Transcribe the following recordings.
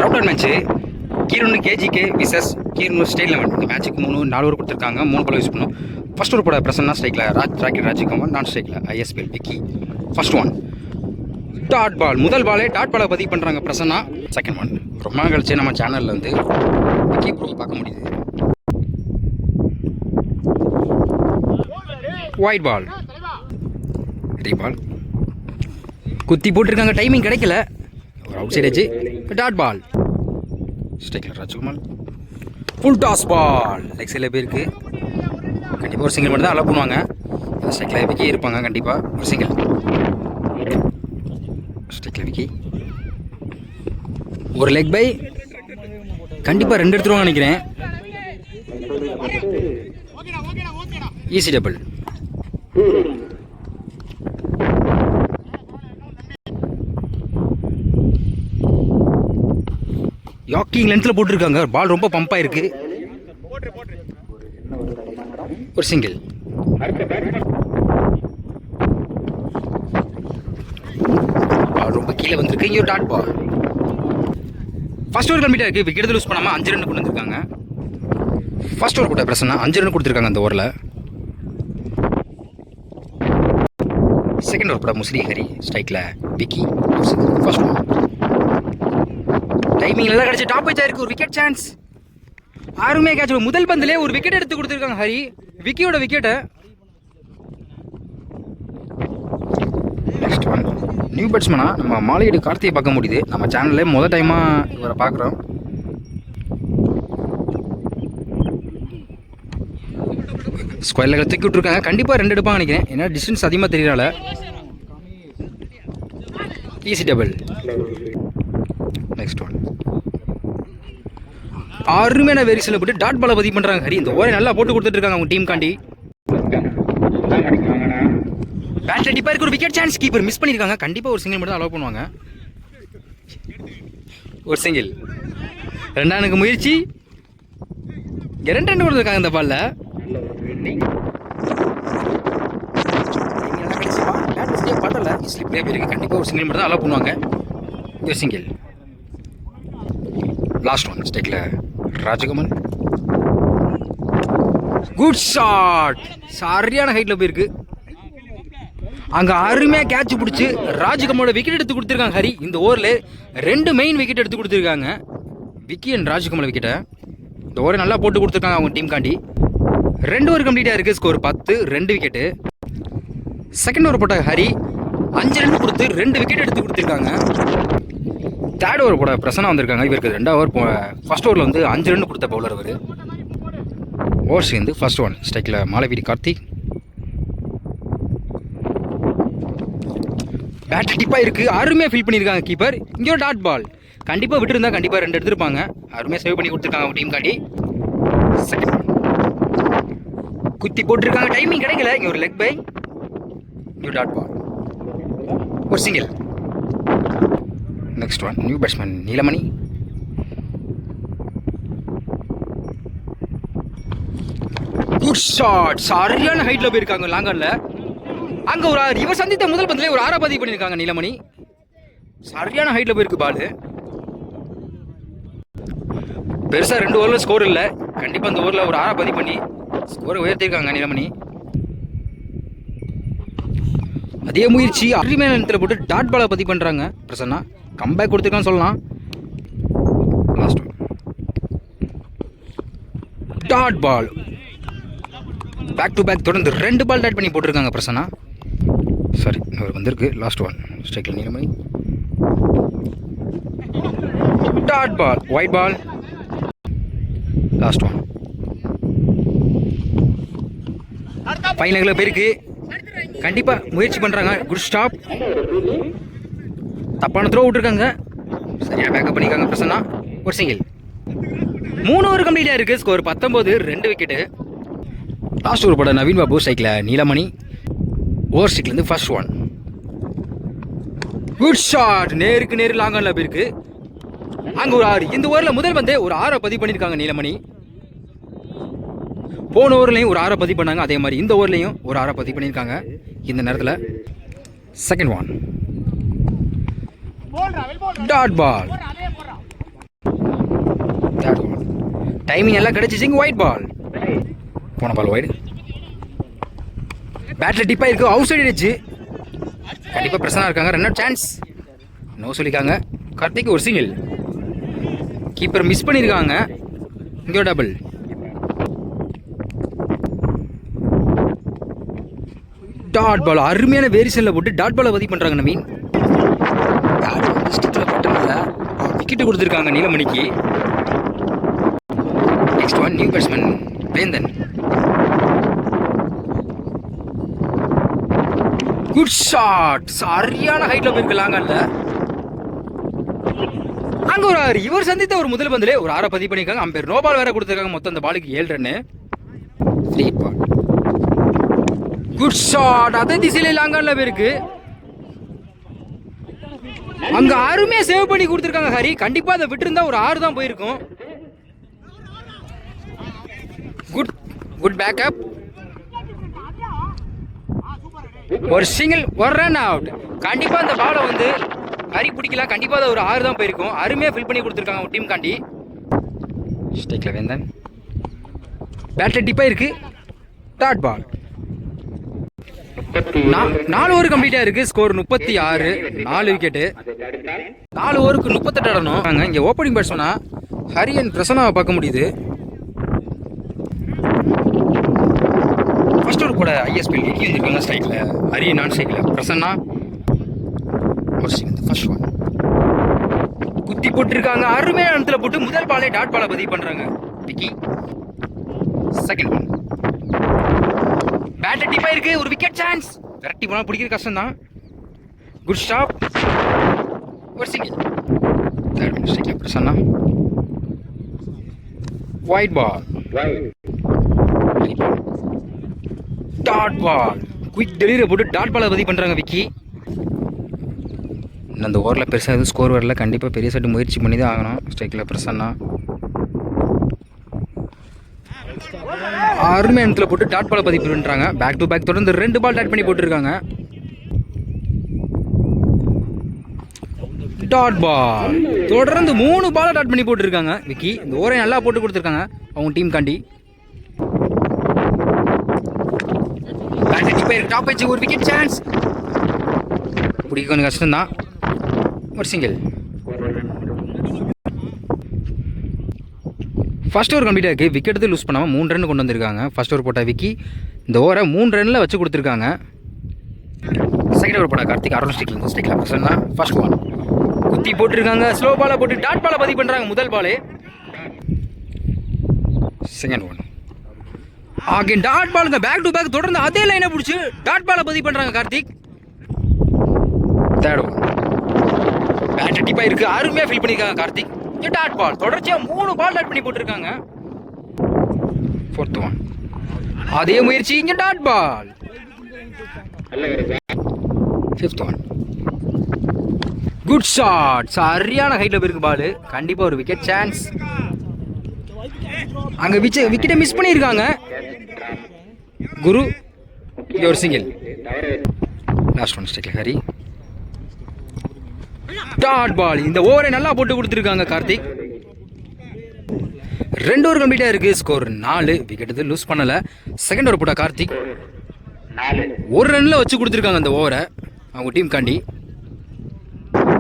Route match Keeranur KGK versus Keeranur state eleven. இந்த மேட்ச்சுக்கு 4 over கொடுத்துருக்காங்க. 3 பால் யூஸ் பண்ணும். ஃபர்ஸ்ட் ஓவர் போட பிரசன்னா ஸ்ட்ரைக்கில் ராக்கெட் ராஜ்குமார், நான் ஸ்ட்ரைக்கில் ISPL Vicky. First one dot ball. முதல் பாலே டாட் பாலை பதிவு பண்ணுறாங்க பிரசன்னா. செகண்ட் ஒன் ரொம்ப நாள் கழிச்சு நம்ம சேனலில் வந்து விக்கி ப்ரோ பார்க்க முடியுது. ஒயிட் பால் பால் குத்தி போட்டிருக்காங்க. டைமிங் கிடைக்கல. ஒரு அவுட் சைட் ஆச்சு. டாட் பால் ஸ்ட்ரைக்கில் Rajkumar. Full toss ball leg சைடில் போயிருக்கு. கண்டிப்பாக ஒரு சிங்கிள் மட்டும் தான் அலோவ் பண்ணுவாங்க. ஸ்ட்ரைக்கில் விக்கி இருப்பாங்க. கண்டிப்பாக ஒரு சிங்கிள். ஸ்ட்ரைக்கில் விக்கி ஒரு லெக் பை. கண்டிப்பாக 2 எடுத்துருவாங்க நினைக்கிறேன். Easy double. யாக்கிங் லென்த்தில் போட்டிருக்காங்க. பால் ரொம்ப பம்பாக இருக்கு. ஒரு சிங்கிள். பால் ரொம்ப கீழே வந்திருக்கு. இங்கே ஒரு டாட் பால். ஃபர்ஸ்ட் ஓவர் கம்ப்ளீட்டாக இருக்குது. விக்கெட் லூஸ் பண்ணாமல் 5 ரன் கொண்டு வந்திருக்காங்க. ஃபர்ஸ்ட் ஓவர் கூட பிரசன்னா 5 ரன் கொடுத்துருக்காங்க அந்த ஓவரில். செகண்ட் ஓவர் கூட முஸ்லி ஹரி ஸ்ட்ரைக்கில் விக்கி. ஃபர்ஸ்ட் ஓவர் டைமிங் நல்லா கிடச்சி டாப் வச்சா இருக்கு. ஒரு விக்கெட் சான்ஸ். ஆறுமே கேட்ச். முதல் பந்திலே ஒரு விக்கெட் எடுத்து கொடுத்துருக்காங்க ஹரி. விக்கியோட விக்கெட்டை. நெக்ஸ்ட் ஒன் நியூ பேட்ஸ்மேனா நம்ம மாலையீடு கார்த்தியை பார்க்க முடியுது. நம்ம சேனல்ல முதல் டைமாக இவரை பார்க்குறோம். ஸ்கொயரில் தூக்கி விட்டுருக்காங்க. கண்டிப்பாக 2 எடுப்பாங்க நினைக்கிறேன். ஏன்னா டிஸ்டன்ஸ் அதிகமாக தெரியறால. Easy double. நெக்ஸ்ட் ஒன் அருமையான வேரியேஷனில் போட்டு டாட் பாலை பதிவு பண்ணுறாங்க ஹரி. இந்த ஓவரை நல்லா போட்டு கொடுத்துட்டு இருக்காங்க அவங்க டீம் காண்டி. பேட் டிப்பாக இருக்க ஒரு விக்கெட் சான்ஸ். கீப்பர் மிஸ் பண்ணியிருக்காங்க. கண்டிப்பாக ஒரு சிங்கிள் மட்டும் தான் அலோவ் பண்ணுவாங்க. ஒரு சிங்கிள். 2 ரனுக்கு முயற்சி. 2 ரன் கொடுத்துருக்காங்க இந்த பாலில். படல ஸ்லிப்லேயே போயிருக்கு. கண்டிப்பாக ஒரு சிங்கிள் மட்டும் தான் அலோவ் பண்ணுவாங்க. ஒரு சிங்கிள். லாஸ்ட் ஒன் ஸ்டேக்கில் ராஜகுமார். Good shot. சரியான ஹைட்டில் போயிருக்கு. அங்கே அருமையாக கேட்ச் பிடிச்சி ராஜகுமாரோட விக்கெட் எடுத்து கொடுத்துருக்காங்க ஹரி. இந்த ஓவரில் 2 மெயின் விக்கெட் எடுத்து கொடுத்துருக்காங்க. விக்கி அண்ட் ராஜகுமார் விக்கெட்டை இந்த ஓவரை நல்லா போட்டு கொடுத்துருக்காங்க அவங்க டீம் காண்டி. 2 ஓவர் கம்ப்ளீட்டாக இருக்குது. Score 10, 2 wicket. செகண்ட் ஓவர் போட்ட ஹரி 5 ரன் கொடுத்து 2 விக்கெட் எடுத்து கொடுத்துருக்காங்க. தேர்ட் ஓவர் போட பிரசன்னா வந்திருக்காங்க. இவருக்கு 2 ஓவர். ஃபர்ஸ்ட் ஓவரில் வந்து 5 ரன் கொடுத்த பவுலர் அவர். ஓவர் சேர்ந்து ஃபர்ஸ்ட் ஒன் ஸ்ட்ரைக்கில் மாலவீடி கார்த்திக். பேட் டிப்பாக இருக்குது. அருமையாக ஃபீல் பண்ணியிருக்காங்க கீப்பர். இங்கே ஒரு டாட் பால். கண்டிப்பாக விட்டுருந்தா கண்டிப்பாக 2 எடுத்திருப்பாங்க. அருமையாக சேவ் பண்ணி கொடுத்துருக்காங்க அவங்க டீம் காண்டி. செகண்ட் குத்தி போட்டிருக்காங்க. டைமிங் கிடைக்கல. இங்கே ஒரு லெக் பை. இங்கே ஒரு டாட் பால். ஒரு single. Next one new batsman Neelamani. Good shot. சரியான ஹைட்டில் போயிருக்காங்க லாங்கர்ல. அங்கே ஒரு இவர் சந்தித்த முதல் பந்திலே ஒரு 6 பதிவு பண்ணியிருக்காங்க நீலமணி. சரியான ஹைட்டில் போயிருக்கு பால். பெருசாக 2 ஓவரில் ஸ்கோர் இல்லை. கண்டிப்பாக அந்த ஓவரில் ஒரு 6 பதிவு பண்ணி ஸ்கோரை உயர்த்திருக்காங்க நீலமணி. அதே முயற்சி அருமையான நேரத்தில் போட்டு டாட் பாலை பதிவு பண்ணுறாங்க பிரசன்னா. கம்பேக் கொடுத்துருக்கான்னு சொல்லலாம். Last dot ball. Back to back தொடர்ந்து 2 பால் டாட் பண்ணி போட்டிருக்காங்க பிரசன்னா. சாரி அவர் வந்திருக்கு. லாஸ்ட் ஒன் ஸ்ட்ரைக்கில் Neelamani. Dot ball. Wide ball. Last one ஃபைனலில் போயிருக்கு. கண்டிப்பாக முயற்சி பண்ணுறாங்க. Good stop. தப்பான த்ரோ விட்டுருக்காங்க. சரியாக பேக்கப் பண்ணியிருக்காங்க பிரசன்னா. ஒரு சிங்கிள். 3 ஓவர் கம்ப்ளீட்டாக இருக்குது. Score 19, 2 wicket. லாஸ்ட் ஓவர் போட நவீன் பாபு ஸ்ட்ரைக்கில் நீலமணி. ஓவர் ஸ்ட்ரைக்லேருந்து ஃபர்ஸ்ட் ஒன். Good shot. நேருக்கு நேரு லாங்கனில் போயிருக்கு. அங்கே ஒரு 6. இந்த ஓவரில் முதல் வந்து ஒரு 6 பதிவு பண்ணியிருக்காங்க நீலமணி. போன ஓவர்லையும் ஒரு 6 பதிவு பண்ணாங்க. அதே மாதிரி இந்த ஓவர்லையும் ஒரு 6 பதிவு பண்ணியிருக்காங்க இந்த நேரத்தில். Second one dot ball. Timing எல்லாம் கிடைச்சிச்சிங்க. ஒயிட் பால், போன பால் ஒயிட். பேட்டில் டிப்பாக இருக்குது, அவுட் சைடு அடிச்சு. கண்டிப்பாக பிரச்சனை இருக்காங்க. ரன் அவுட் சான்ஸ் நோ சொல்லிக்காங்க. கார்த்திக் ஒரு சிங்கிள். கீப்பர் மிஸ் பண்ணியிருக்காங்க. இங்கே ஒரு டபுள். டாட் பால் அருமையான வேரியேஷனில் போட்டு டாட் பாலை பதிவு பண்ணுறாங்க. நவீன் டாட் வந்து ஸ்டிச்சில் போட்டனால விக்கெட்டு கொடுத்துருக்காங்க நீலமணிக்கு. நெக்ஸ்ட் ஒன் நியூ பேட்ஸ்மேன் வேந்தன். குட் ஷாட், சரியான ஹைட்ல போயிருக்கலாங்க. அங்க ஒரு 6. இவர் சந்தித்த ஒரு முதல் பந்திலே ஒரு 6 பதிவு பண்ணிருக்காங்க. அம்பேர் நோ பால் வேற கொடுத்துருக்காங்க. மொத்தம் அந்த பாலுக்கு 7 run. Free ball. Good shot, அதே திசையில லாங்கான்ல போயிருக்கு. அங்க அருமையா சேவ் பண்ணி கொடுத்துருக்காங்க ஹரி. கண்டிப்பா அதை விட்டு இருந்தா ஒரு 6 தான் போயிருக்கும். Good good backup. ஒரு சிங்கிள், ஒரு ரன் அவுட். கண்டிப்பா அந்த பாலை வந்து ஹரி பிடிக்கலாம். கண்டிப்பா அது ஒரு 6 தான் போயிருக்கும். அருமையா ஃபில் பண்ணி கொடுத்துருக்காங்க ஒரு டீம் காண்டி. ஸ்டேக்ல வேந்தன் பேட்டில் டிப்பா இருக்கு. டாட் பால் 4 ஓவர் கம்ப்ளீட்டா இருக்கு. Score 36, 4 wicket. 4 ஓவருக்கு 38 ஆடணும். இங்க ஓப்பனிங் பேட்ஸ்மேனா ஹரியன் பிரசன்னாவை பார்க்க முடியுது. ஃபர்ஸ்ட் ஓவர் கூட ஐஎஸ்பி விக்கி வந்திருக்காங்க. ஸ்ட்ரைக்ல ஹரி, நான் ஸ்ட்ரைக்ல பிரசன்னா. ஃபர்ஸ்ட் ஒன் குத்தி போட்டுருக்காங்க. அருமையான இடத்துல போட்டு முதல் பாலே டாட் பாலை பதிவு பண்றாங்க விக்கி. செகண்ட் ஒன் பேட் டிப்பா இருக்கு. ஒரு விக்கெட் சான்ஸ். விரட்டி போனா பிடிக்கிறது கஷ்டம் தான். குட் ஸ்டாப், ஒரு சிங்கிள். தேர்ட் ஒன் ஸ்ட்ரைக்ல Prasanna. Wide ball, dot ball. Quick delivery போட்டு டாட் பாலை பதிவு பண்றாங்க விக்கி. அந்த ஓவரில் பெருசாக எதுவும் ஸ்கோர் வரல. கண்டிப்பாக பெரிய சட்டு முயற்சி பண்ணி தான் ஆகணும். ஸ்ட்ரைக்கில் பிரசன்னா அருமையான இடத்துல போட்டு டாட் பாலை பதிவு பண்ணுறாங்க. பேக் டு பேக் தொடர்ந்து 2 பால் டாட் பண்ணி போட்டுருக்காங்க. டாட் பால் தொடர்ந்து 3 பாலை டாட் பண்ணி போட்டுருக்காங்க விக்கி. இந்த ஓவரை நல்லா போட்டு கொடுத்துருக்காங்க அவங்க டீம் காண்டி. டாப் வச்சு ஒரு விக்கெட் சான்ஸ். பிடிக்க கொஞ்சம் கஷ்டம் தான். ஒரு சிங்கிள். ஃபர்ஸ்ட் ஓவர் கம்ப்ளீட் ஆகிருக்கு. விக்கெட் லூஸ் பண்ணாமல் 3 ரன் கொண்டு வந்திருக்காங்க. ஃபர்ஸ்ட் ஓவர் போட்ட விக்கி இந்த ஓவரை 3 ரன்னில் வச்சு கொடுத்துருக்காங்க. செகண்ட் ஓவர் போட்ட கார்த்திக் அருண் ஸ்டிக்ல பிரசன்னா. ஃபர்ஸ்ட் ஒன் குத்தி போட்டுருக்காங்க. ஸ்லோ பாலை போட்டு டாட் பாலை பதிவு பண்ணுறாங்க முதல் பாலே. செகண்ட் ஒன் ஆகிய டாட் பாலுங்க. பேக் டு பேக் தொடர்ந்து அதே லைனை பிடிச்சி டாட் பாலை பதிவு பண்ணுறாங்க கார்த்திக். தேர்ட் ஒன் பேட் டிப்பா இருக்கு. அருமையா ஃபில் பண்ணிருக்காங்க கார்த்திக். டாட் பால் தொடர்ச்சியா 3 பால் டாட் பண்ணி போட்டுருக்காங்க. ஃபோர்த் ஒன் அதே முயற்சி. இங்க dot ball. Fifth one good shot, சரியான ஹைட்ல போயிருக்கு பால். கண்டிப்பா ஒரு விக்கெட் சான்ஸ். அங்க விக்கெட்டை மிஸ் பண்ணியிருக்காங்க குரு. இங்க ஒரு சிங்கிள். லாஸ்ட் ஒன் ஸ்ட்ரைக்ல ஹரி. Dot ball. இந்த ஓவரை நல்லா போட்டு கொடுத்துருக்காங்க கார்த்திக். 2 ஓவர் கம்ப்ளீட்டா இருக்கு. ஸ்கோர் 4. விக்கெட் லூஸ் பண்ணல. செகண்ட் ஓவர் போட்ட கார்த்திக் 1 ரன்ல வச்சு கொடுத்துருக்காங்க அந்த ஓவரை அவங்க டீம் காண்டி.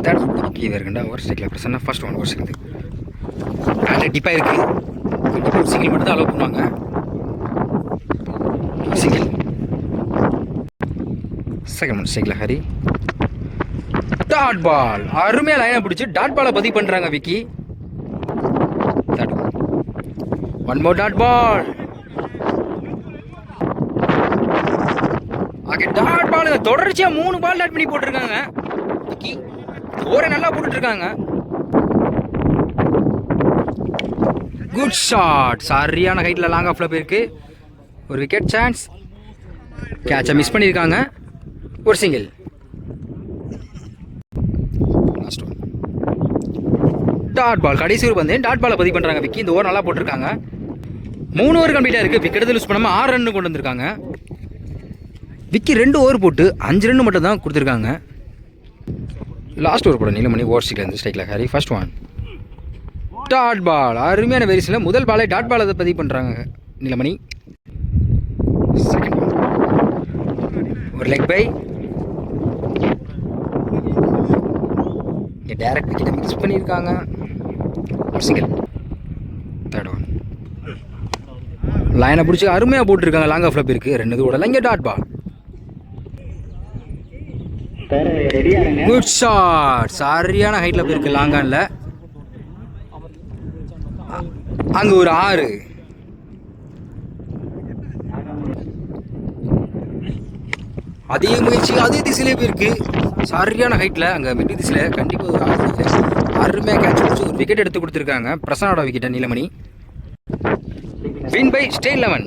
தேர்ட் இருக்குண்டா ஓவர் ஸ்ட்ரைக்ல பிரசன்னா. ஃபர்ஸ்ட் ஒன் ஒரு சிங்கிள். பேட் டிப்பா இருக்கு. சிங்கிள் மட்டும் தான் அலோவ் பண்ணுவாங்க. சிங்கிள். செகண்ட் ஒன் ஸ்ட்ரைக்ல ஹரி. டாட் பால் அருமையா லைனை பிடிச்சி டாட் பாலை பதிவு பண்றாங்க Vicky. One more dot ball. Dot ball தொடர்ச்சியா 3 பால் டாட் பண்ணி போட்டுருக்காங்க விக்கி. ஓவரை நல்லா போட்டுட்டு இருக்காங்க. குட் ஷாட், சரியான ஹைட்ல லாங் ஆஃப்ல போயிருக்கு. ஒரு விக்கெட் சான்ஸ். கேட்சை மிஸ் பண்ணியிருக்காங்க. ஒரு சிங்கிள். டாட் பால் கடைசி ஓவர் வந்து டாட் பாலை பதிவு பண்ணுறாங்க விக்கி. இந்த ஓவர் நல்லா போட்டிருக்காங்க. 3 ஓவர் கம்ப்ளீட்டாக இருக்குது. விக்கெட் லூஸ் பண்ணாமல் 6 ரன் கொண்டு வந்திருக்காங்க விக்கி. 2 ஓவர் போட்டு 5 ரன் மட்டும் தான் கொடுத்துருக்காங்க. லாஸ்ட் ஓவர் போட நீலமணி ஓவர் ஸ்ட்ரைக்ல இருந்து ஸ்ட்ரைக்ல Hari. First one dot ball, அருமையான வெரிஸில் முதல் பாலை டாட் பால் அதை பதிவு பண்ணுறாங்க நீலமணி. செகண்ட் ஒரு லெக் பை, டேரக்ட் விக்கெட்டை மிக்ஸ் பண்ணியிருக்காங்க. ஒரு சிங்கிள். தேர்ட் ஒன் லைனை பிடிச்சி அருமையாக போட்டிருக்காங்க. லாங் ஆஃப்ல போயிருக்கு. 2 ஓடல. இங்கே டாட் பால். குட் ஷாட், சரியான ஹைட்டில் போயிருக்கு லாங்கானில். அங்கே ஒரு 6. அதே முயற்சி அதே திசையிலே போயிருக்கு. சரியான ஹைட்டில் அங்கே மிட் திசையில் கண்டிப்பாக ஒரு 6 அருமையாக கேட்ச் பிடிச்சி ஒரு விக்கெட் எடுத்து கொடுத்துருக்காங்க. பிரசனாவோட விக்கெட்டை நீலமணி. Win by stay 11.